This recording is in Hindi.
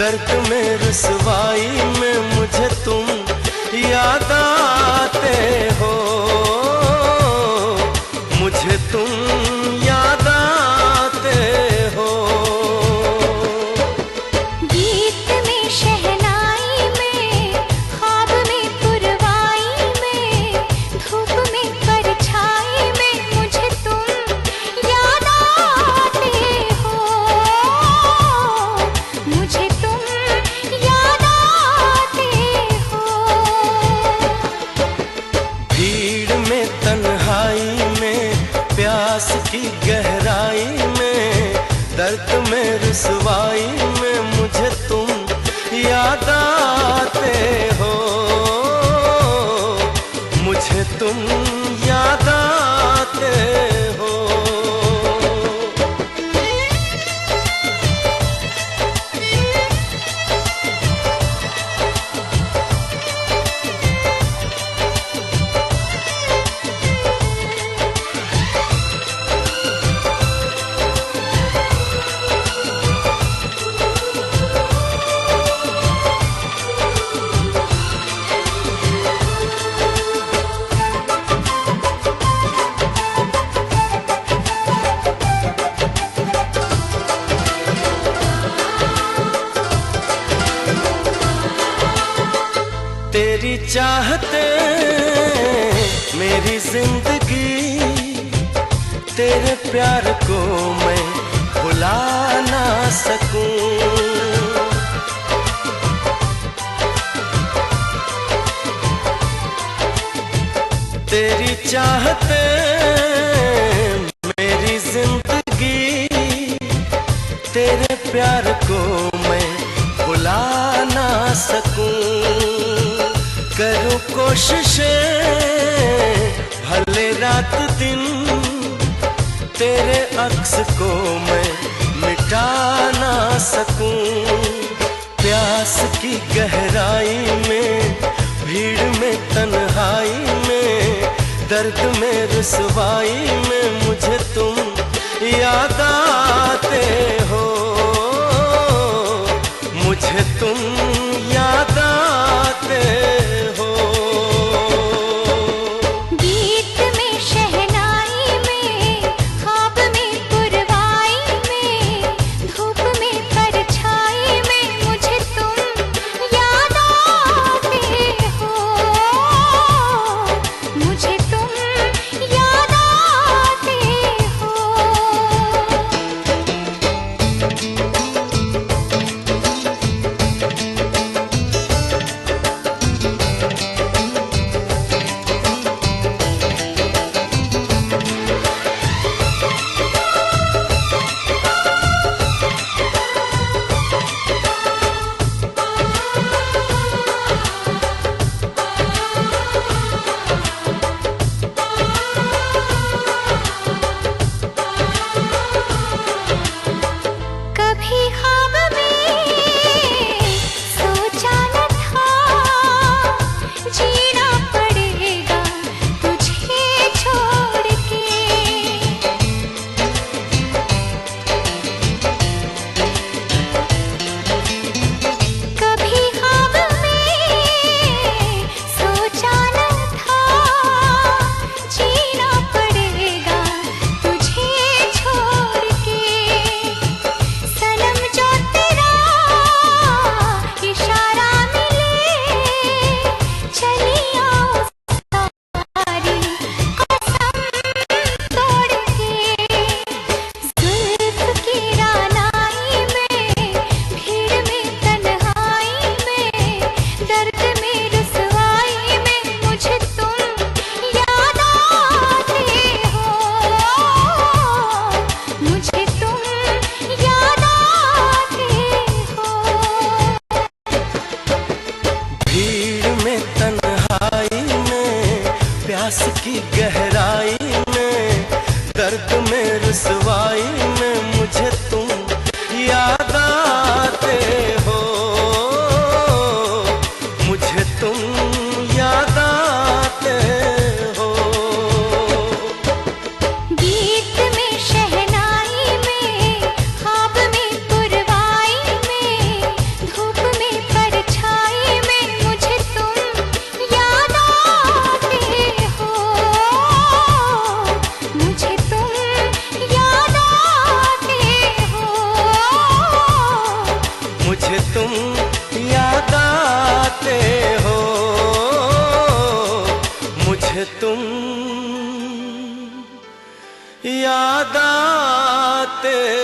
दर्द में रुसवाई में मुझे तुम याद आते हो, मुझे तुम याद आते हो। गीत में शहनाई में, ख्वाब में पुरवाई में, धूप में परछाई में मुझे तुम याद आते हो, मुझे तुम याद आते हो। भीड़ में तन्हाई में, प्यास की गहराई में, दर्द में रुसवाई में मुझे तुम याद आते हो, मुझे तुम याद आते हो। तेरी चाहते मेरी जिंदगी, तेरे प्यार को मैं भुला ना सकूं। तेरी चाहते मेरी जिंदगी, तेरे प्यार को मैं भुला ना सकूं। करूं कोशिशें भले रात दिन, तेरे अक्स को मैं मिटा ना सकूं। प्यास की गहराई में, भीड़ में तन्हाई में, दर्द में रुसवाई में मुझे तुम याद आते हो, मुझे तुम याद आते हो। गीत में शहनाई में, ख्वाब में पुरवाई में, धूप में परछाई में मुझे तुम याद आते हो, मुझे तुम याद आते हो। आते